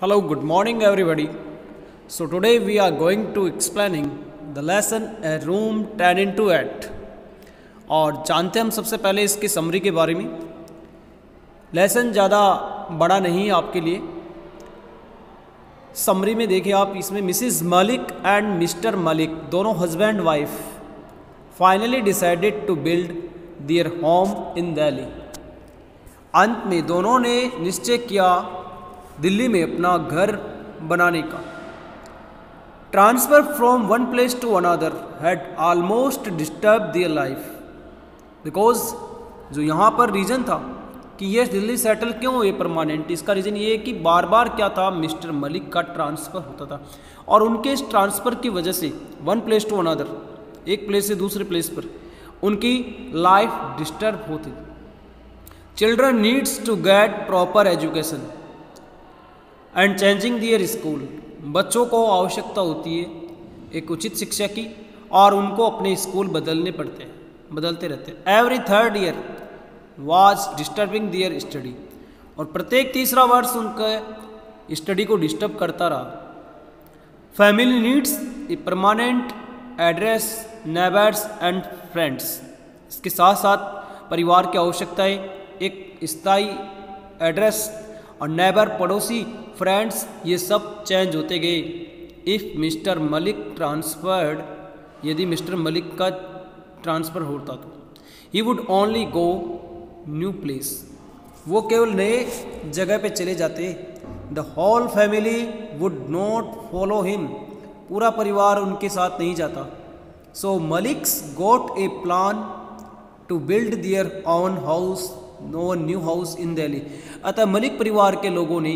Hello, good morning everybody. So today we are going to explaining the lesson a room 10 into 8 और जानते हम सबसे पहले इसकी समरी के बारे में। लेसन ज़्यादा बड़ा नहीं है आपके लिए। समरी में देखिए आप, इसमें Mrs Malik and Mr Malik दोनों husband wife finally decided to build their home in Delhi. अंत में दोनों ने निश्चय किया दिल्ली में अपना घर बनाने का। Transfer from one place to another had almost disturb their life, because जो यहाँ पर रीज़न था कि ये दिल्ली सेटल क्यों हुए परमानेंट, इसका रीज़न ये है कि बार बार क्या था, मिस्टर मलिक का ट्रांसफ़र होता था और उनके इस ट्रांसफ़र की वजह से वन प्लेस टू अनदर, एक प्लेस से दूसरे प्लेस पर उनकी लाइफ डिस्टर्ब होती। Children needs to get proper education and changing their school. बच्चों को आवश्यकता होती है एक उचित शिक्षा की और उनको अपने स्कूल बदलते रहते हैं। Every third year was disturbing their study, और प्रत्येक तीसरा वर्ष उनके स्टडी को डिस्टर्ब करता रहा। Family needs a permanent address, neighbours and friends. इसके साथ साथ परिवार की आवश्यकताएं एक स्थायी एड्रेस और नेबर पड़ोसी, फ्रेंड्स, ये सब चेंज होते गए। इफ़ मिस्टर मलिक ट्रांसफर्ड, यदि मिस्टर मलिक का ट्रांसफ़र होता तो he would only go new place, वो केवल नए जगह पे चले जाते। The whole family would not follow him, पूरा परिवार उनके साथ नहीं जाता। So Maliks got a plan to build their own house, no new house in Delhi. अतः मलिक परिवार के लोगों ने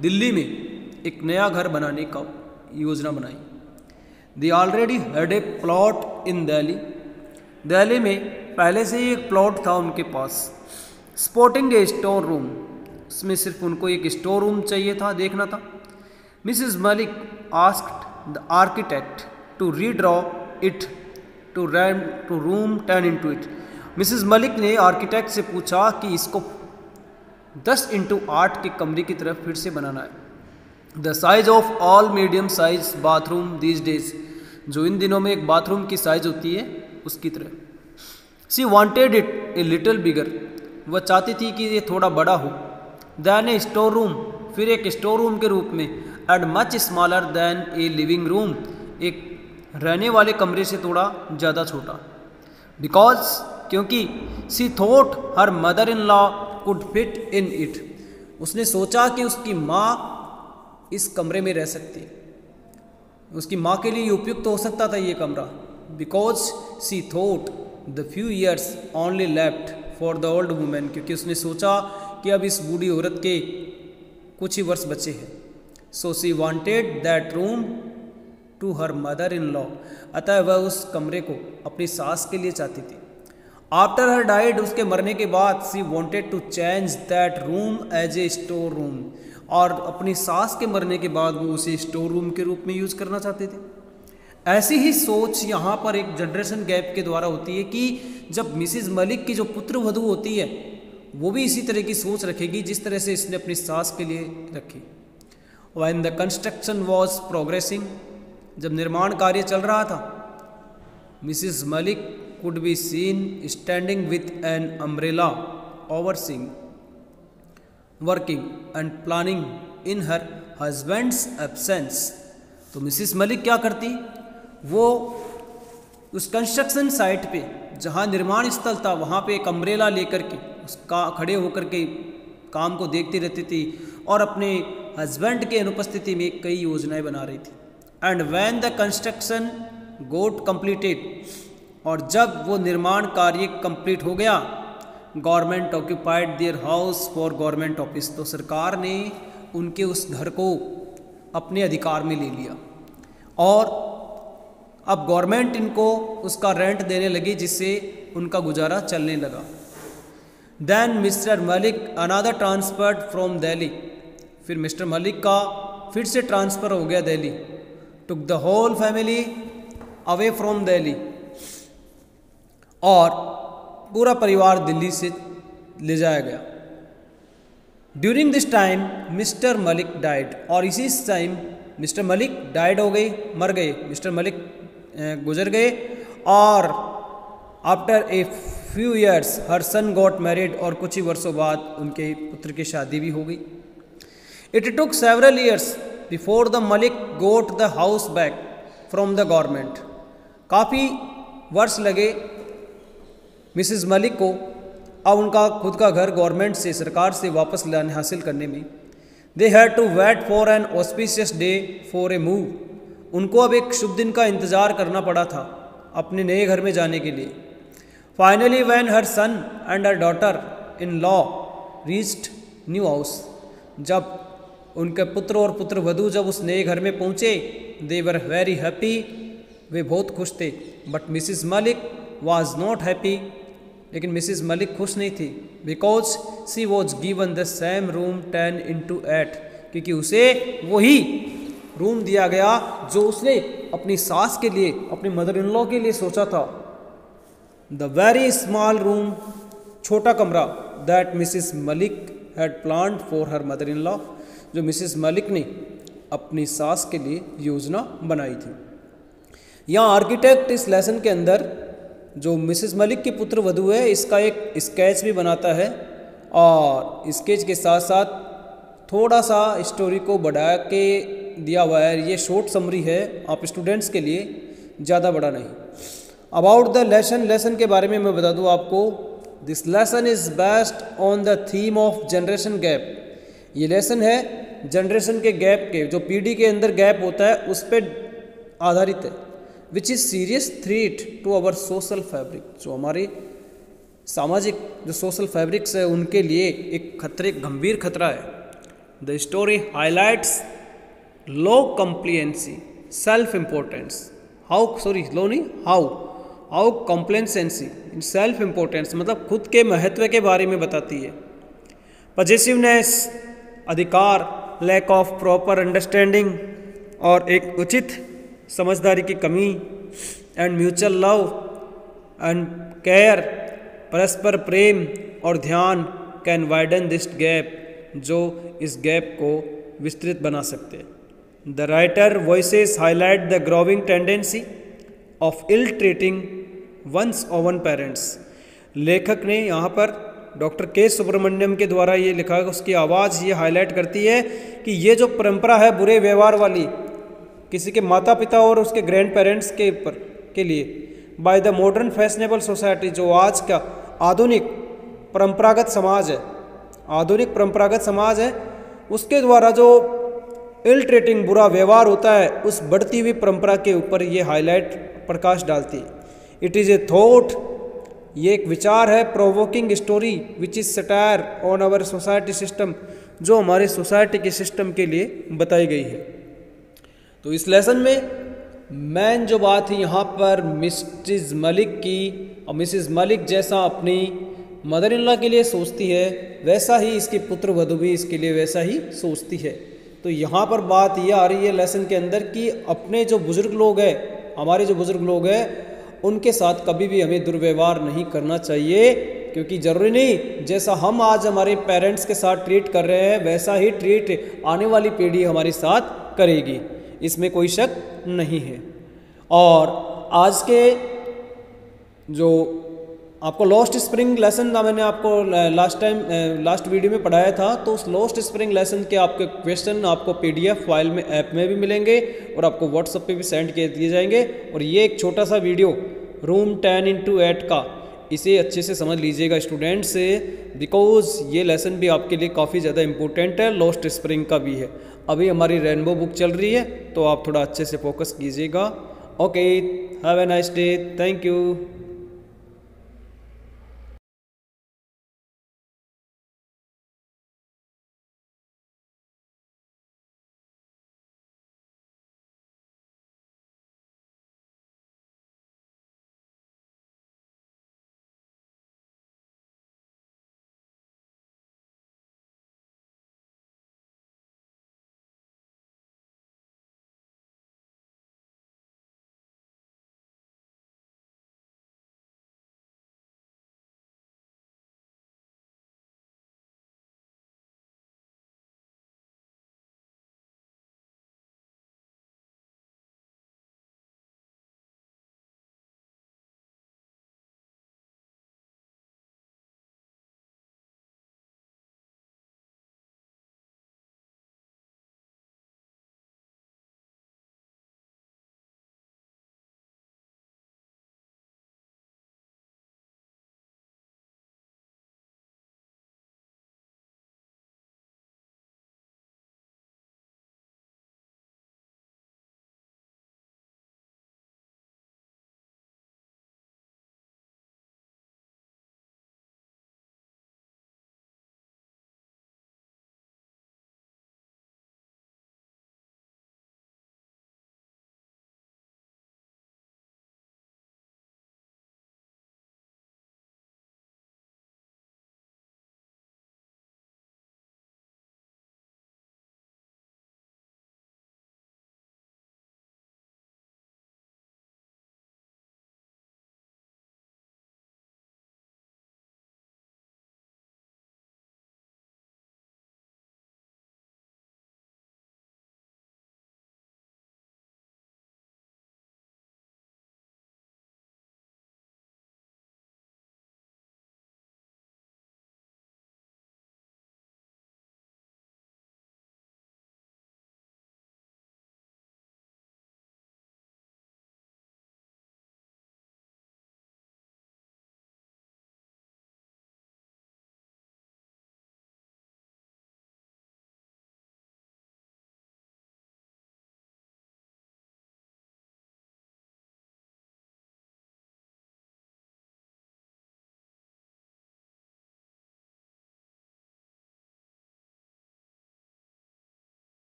दिल्ली में एक नया घर बनाने का योजना बनाई। They already had a plot in Delhi, Delhi में पहले से ही एक प्लॉट था उनके पास। स्पोर्टिंग ए स्टोर रूम, उसमें सिर्फ उनको एक स्टोर रूम चाहिए था, देखना था। Mrs Malik asked the architect to redraw it to room 10 into 8। Mrs Malik ने आर्किटेक्ट से पूछा कि इसको 10 into 8 के कमरे की तरफ फिर से बनाना है। The size of all medium size bathroom these days, जो इन दिनों में एक बाथरूम की साइज होती है उसकी तरह। She wanted it a little bigger, वह चाहती थी कि ये थोड़ा बड़ा हो। दैन ए स्टोर रूम, फिर एक स्टोर रूम के रूप में। And much smaller than a living room, एक रहने वाले कमरे से थोड़ा ज़्यादा छोटा। बिकॉज, क्योंकि she thought her mother in law could fit in it, उसने सोचा कि उसकी माँ इस कमरे में रह सकती है, उसकी माँ के लिए उपयुक्त हो सकता था ये कमरा। Because she thought the few years only left for the old women, क्योंकि उसने सोचा कि अब इस बूढ़ी औरत के कुछ ही वर्ष बचे हैं। So she wanted that room to her mother in law, अतः वह उस कमरे को अपनी सास के लिए चाहती थी। आफ्टर हर डाइड, उसके मरने के बाद, she wanted to change that room as a store room, और अपनी सास के मरने के बाद वो उसे स्टोर रूम के रूप में यूज करना चाहते थे। ऐसी ही सोच यहाँ पर एक जनरेशन गैप के द्वारा होती है कि जब मिसिज मलिक की जो पुत्र वधू होती है वो भी इसी तरह की सोच रखेगी जिस तरह से इसने अपनी सास के लिए रखी। When the construction was progressing, जब निर्माण कार्य चल रहा था, Mrs Malik could be seen standing with an umbrella overseeing, working and planning in her husband's absence। तो मिसिस मलिक क्या करती, वो उस कंस्ट्रक्शन साइट पे जहाँ निर्माण स्थल था वहाँ पे एक अम्ब्रेला लेकर के उसका खड़े होकर के काम को देखती रहती थी और अपने हस्बैंड के अनुपस्थिति में कई योजनाएं बना रही थी। And when the construction got completed, और जब वो निर्माण कार्य कंप्लीट हो गया, government occupied their house for government office, तो सरकार ने उनके उस घर को अपने अधिकार में ले लिया और अब गवर्नमेंट इनको उसका रेंट देने लगी जिससे उनका गुजारा चलने लगा। Then mister Malik another transferred from Delhi, फिर मिस्टर मलिक का फिर से ट्रांसफ़र हो गया Delhi. Took the whole family away from Delhi, और पूरा परिवार दिल्ली से ले जाया गया। During this time mister Malik died, और इसी टाइम मिस्टर मलिक डाइड हो गए, मर गए, मिस्टर मलिक गुजर गए। और after a few years her sun got married, और कुछ ही वर्षों बाद उनके पुत्र की शादी भी हो गई। It took several years before the Malik goat the house back from the government, काफ़ी वर्ष लगे मिसिस मलिक को अब उनका खुद का घर गवर्नमेंट से, सरकार से वापस लाने हासिल करने में। They had to wait for an auspicious day for a move, उनको अब एक शुभ दिन का इंतज़ार करना पड़ा था अपने नए घर में जाने के लिए। Finally when her son and her daughter in law reached new house, जब उनके पुत्र और पुत्र वधू जब उस नए घर में पहुँचे, दे वर वेरी हैप्पी, वे बहुत खुश थे। But Mrs Malik was not happy, लेकिन मिसिस मलिक खुश नहीं थी। Because she was given the same room 10x8, क्योंकि उसे वही रूम दिया गया जो उसने अपनी सास के लिए, अपनी मदर इन लॉ के लिए सोचा था। द वेरी स्मॉल रूम, छोटा कमरा, that Mrs Malik had planned for her mother in law, जो मिसिस मलिक ने अपनी सास के लिए योजना बनाई थी। यहाँ आर्किटेक्ट इस लेसन के अंदर जो मिसिस मलिक के पुत्र वधू है इसका एक स्केच भी बनाता है, और स्केच के साथ साथ थोड़ा सा स्टोरी को बढ़ा के दिया हुआ है। ये शॉर्ट समरी है आप स्टूडेंट्स के लिए, ज़्यादा बड़ा नहीं। अबाउट द लेसन के बारे में मैं बता दूँ आपको, this lesson is based on the theme of generation gap. ये लेसन है जनरेशन के गैप के, जो पीढ़ी के अंदर गैप होता है उस पर आधारित है। Which is serious threat to our social fabric, जो हमारे सामाजिक जो सोशल फैब्रिक्स है उनके लिए एक खतरे, गंभीर खतरा है। The story highlights low complacency, self importance, how complacency in self importance, मतलब खुद के महत्व के बारे में बताती है। पॉजिटिवनेस, अधिकार, लैक ऑफ प्रॉपर अंडरस्टैंडिंग, और एक उचित समझदारी की कमी, and mutual love and care, परस्पर प्रेम और ध्यान, कैन वाइडन दिस गैप, जो इस गैप को विस्तृत बना सकते हैं। The writer voices highlight the growing tendency of ill treating one's own parents. लेखक ने यहाँ पर डॉक्टर के सुब्रमण्यम के द्वारा ये लिखा है, उसकी आवाज़ ये हाईलाइट करती है कि ये जो परंपरा है बुरे व्यवहार वाली किसी के माता पिता और उसके ग्रैंड पेरेंट्स के लिए, by the modern fashionable society, जो आज का आधुनिक परंपरागत समाज है, उसके द्वारा जो इल ट्रीटिंग बुरा व्यवहार होता है, उस बढ़ती हुई परंपरा के ऊपर ये हाईलाइट प्रकाश डालती है। इट इज़ ए थॉट, ये एक विचार है, provoking story which is satire on our society system, जो हमारे सोसाइटी के सिस्टम के लिए बताई गई है। तो इस लेसन में मेन जो बात है यहाँ पर मिसेस मलिक की, और मिसेस मलिक जैसा अपनी मदर इन लॉ के लिए सोचती है वैसा ही इसके पुत्र वधू भी इसके लिए वैसा ही सोचती है। तो यहाँ पर बात यह आ रही है लेसन के अंदर कि अपने जो बुज़ुर्ग लोग हैं, हमारे जो बुज़ुर्ग लोग हैं, उनके साथ कभी भी हमें दुर्व्यवहार नहीं करना चाहिए, क्योंकि ज़रूरी नहीं जैसा हम आज हमारे पेरेंट्स के साथ ट्रीट कर रहे हैं वैसा ही ट्रीट आने वाली पीढ़ी हमारे साथ करेगी, इसमें कोई शक नहीं है। और आज के जो आपको लॉस्ट स्प्रिंग लेसन था, मैंने आपको लास्ट वीडियो में पढ़ाया था, तो उस लॉस्ट स्प्रिंग लेसन के आपके क्वेश्चन आपको PDF फाइल में ऐप में भी मिलेंगे और आपको व्हाट्सएप पे भी सेंड किए दिए जाएंगे। और ये एक छोटा सा वीडियो रूम 10x8 का, इसे अच्छे से समझ लीजिएगा स्टूडेंट्स से, बिकॉज ये लेसन भी आपके लिए काफ़ी ज़्यादा इंपॉर्टेंट है, लॉस्ट स्प्रिंग का भी है। अभी हमारी रेनबो बुक चल रही है तो आप थोड़ा अच्छे से फोकस कीजिएगा। Okay, have a nice day, thank you.